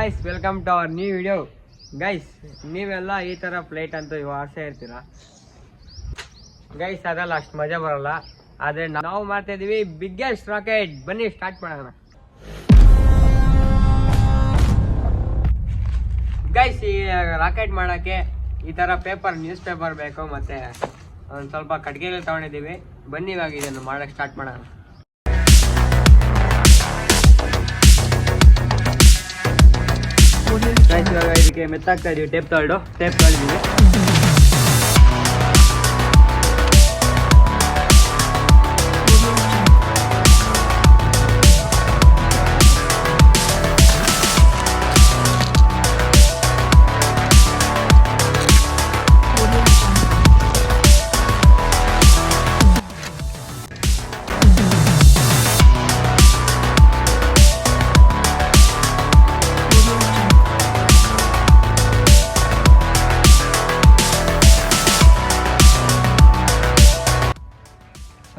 guys, welcome to our new video. Guys, ನೀವೆಲ್ಲ ಈ ತರ ಫ್ಲೈಟ್ ಅಂತ ಆಸೆ ಇರ್ತೀರಾ ಗೈಸ್. ಅದಲ್ಲ ಅಷ್ಟು ಮಜಾ ಬರಲ್ಲ, ಆದ್ರೆ ನಾವು ಮಾಡ್ತಾ ಇದೀವಿ ಬಿಗ್ಗೆಸ್ಟ್ ರಾಕೆಟ್. ಬನ್ನಿ ಸ್ಟಾರ್ಟ್ ಮಾಡೋಣ ಗೈಸ್. ಈ ರಾಕೆಟ್ ಮಾಡಕ್ಕೆ ಈ ತರ ನ್ಯೂಸ್ ಪೇಪರ್ ಬೇಕು, ಮತ್ತೆ ಒಂದು ಸ್ವಲ್ಪ ಕಟ್ಗೆಗಳು ತಗೊಂಡಿದ್ದೀವಿ. ಬನ್ನಿ ಇವಾಗ ಇದನ್ನು ಮಾಡಕ್ಕೆ ಸ್ಟಾರ್ಟ್ ಮಾಡೋಣ. ಇದಕ್ಕೆ ಮೆತ್ತಾಗ್ತಾ ಇದೀವಿ, ಟೇಪ್ ತಗೊಂಡಿದ್ದೀವಿ.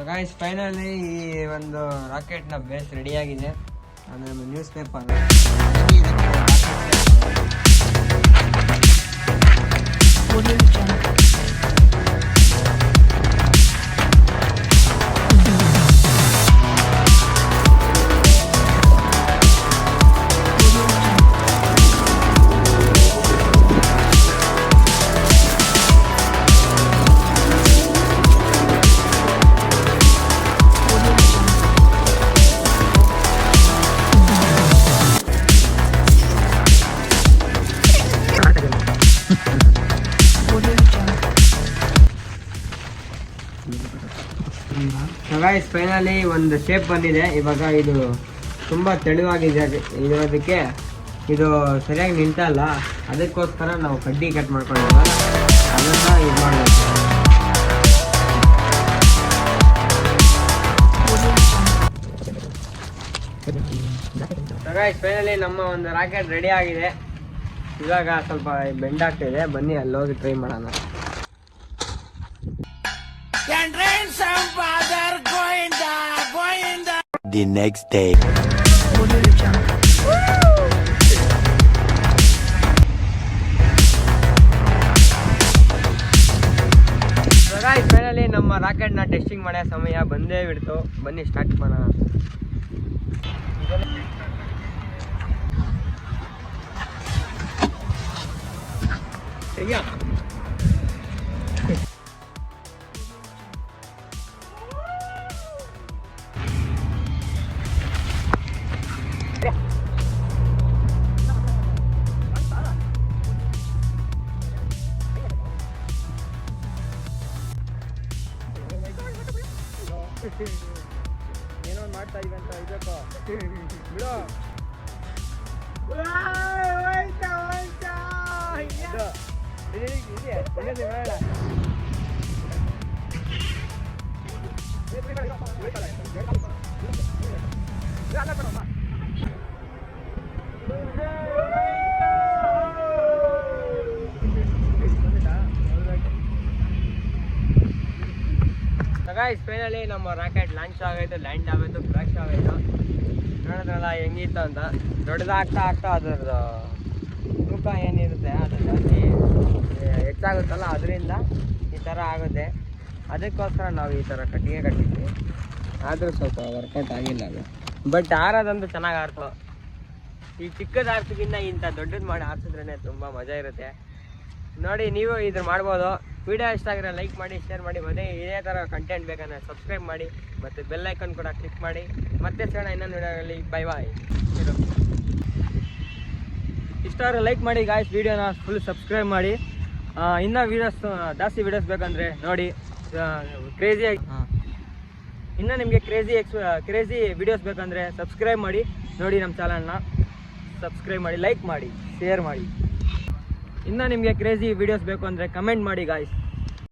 ಗೈಸ್ ಫೈನಲಿ ಈ ಒಂದು ರಾಕೆಟ್ನ ಬೇಸ್ ರೆಡಿ ಆಗಿದೆ. ಅಂದರೆ ನ್ಯೂಸ್ ಪೇಪರ್ ಗೈಸ್ ಫೈನಲಿ ಒಂದು ಶೇಪ್ ಬಂದಿದೆ. ಇವಾಗ ಇದು ತುಂಬ ತೆಳುವಾಗಿದೆ, ಇರೋದಕ್ಕೆ ಇದು ಸರಿಯಾಗಿ ನಿಲ್ತಾ ಇಲ್ಲ. ಅದಕ್ಕೋಸ್ಕರ ನಾವು ಕಡ್ಡಿ ಕಟ್ ಮಾಡ್ಕೊಂಡಿದ್ದೀವಲ್ಲ, ಅದನ್ನು ಇದು ಮಾಡಬೇಕು. ಗೈಸ್ ಫೈನಲಿ ನಮ್ಮ ಒಂದು ರಾಕೆಟ್ ರೆಡಿ ಆಗಿದೆ. ಇವಾಗ ಸ್ವಲ್ಪ ಬೆಂಡ್ ಆಗ್ತಿದೆ, ಬನ್ನಿ ಅಲ್ಲಿ ಹೋಗಿ ಟ್ರೈ ಮಾಡೋಣ. The next day. ಫೈನಲಿ ನಮ್ಮ ರಾಕೆಟ್ನ ಟೆಸ್ಟಿಂಗ್ ಮಾಡೋ ಸಮಯ ಬಂದೇ ಬಿಡ್ತು. ಬನ್ನಿ ಸ್ಟಾರ್ಟ್ ಮಾಡೋಣ. ಏನೋ ಮಾಡ್ತಾ ಇದೀವಿ ಅಂತ ಇದಕ್ಕೋ ಬಿಡು. ಗೈಸ್ ಫೈನಲಿ ನಮ್ಮ ರಾಕೆಟ್ ಲಾಂಚ್ ಆಗೋಯ್ತು, ಲ್ಯಾಂಡ್ ಆಗೋಯ್ತು, ಕ್ರ್ಯಾಶ್ ಆಗೋಯ್ತು. ನೋಡಿದ್ರಲ್ಲ ಹೆಂಗಿತ್ತು ಅಂತ. ದೊಡ್ಡದಾಗ್ತಾ ಅದರದ್ದು ತೂಕ ಏನಿರುತ್ತೆ ಅದು ಜಾಸ್ತಿ ಹೆಚ್ಚಾಗುತ್ತಲ್ಲ, ಅದರಿಂದ ಈ ಥರ ಆಗುತ್ತೆ. ಅದಕ್ಕೋಸ್ಕರ ನಾವು ಈ ಥರ ಕಟ್ಟಿಗೆ ಕಟ್ಟಿದ್ವಿ. ಆದರೂ ಸ್ವಲ್ಪ ವರ್ಕೌಟ್ ಆಗಿಲ್ಲ ಅದು, ಬಟ್ ಆರೋದಂತೂ ಚೆನ್ನಾಗಿ ಆಡ್ತು. ಈ ಚಿಕ್ಕದು ಆರ್ಸೋಕ್ಕಿಂತ ಇಂಥ ದೊಡ್ಡದು ಮಾಡಿ ಆರಿಸಿದ್ರೇ ತುಂಬ ಮಜಾ ಇರುತ್ತೆ. ನೋಡಿ, ನೀವು ಇದ್ರ ಮಾಡ್ಬೋದು. ವಿಡಿಯೋ ಇಷ್ಟ ಆಗಿರೋ ಲೈಕ್ ಮಾಡಿ, ಶೇರ್ ಮಾಡಿ, ಮತ್ತೆ ಇದೇ ಥರ ಕಂಟೆಂಟ್ ಬೇಕಂದ್ರೆ ಸಬ್ಸ್ಕ್ರೈಬ್ ಮಾಡಿ, ಮತ್ತು ಬೆಲ್ ಐಕನ್ ಕೂಡ ಕ್ಲಿಕ್ ಮಾಡಿ. ಮತ್ತೆ ಸಿಗೋಣ ಇನ್ನೊಂದು ವಿಡಿಯೋದಲ್ಲಿ. Bye bye. ಇಷ್ಟ ಆದರೆ ಲೈಕ್ ಮಾಡಿ ಗಾಯ್ಸ್, ವಿಡಿಯೋನ ಫುಲ್ ಸಬ್ಸ್ಕ್ರೈಬ್ ಮಾಡಿ. ಇನ್ನೂ ಜಾಸ್ತಿ ವೀಡಿಯೋಸ್ ಬೇಕಂದರೆ ನೋಡಿ, ಕ್ರೇಜಿಯಾಗಿ ಇನ್ನೂ ನಿಮಗೆ ಕ್ರೇಜಿ ವೀಡಿಯೋಸ್ ಬೇಕಂದರೆ ಸಬ್ಸ್ಕ್ರೈಬ್ ಮಾಡಿ. ನೋಡಿ ನಮ್ಮ ಚಾನಲ್ನ ಸಬ್ಸ್ಕ್ರೈಬ್ ಮಾಡಿ, ಲೈಕ್ ಮಾಡಿ, ಶೇರ್ ಮಾಡಿ. ಇನ್ನೂ ನಿಮಗೆ ಕ್ರೇಜಿ ವೀಡಿಯೋಸ್ ಬೇಕು ಅಂದರೆ ಕಮೆಂಟ್ ಮಾಡಿ ಗಾಯ್ಸ್.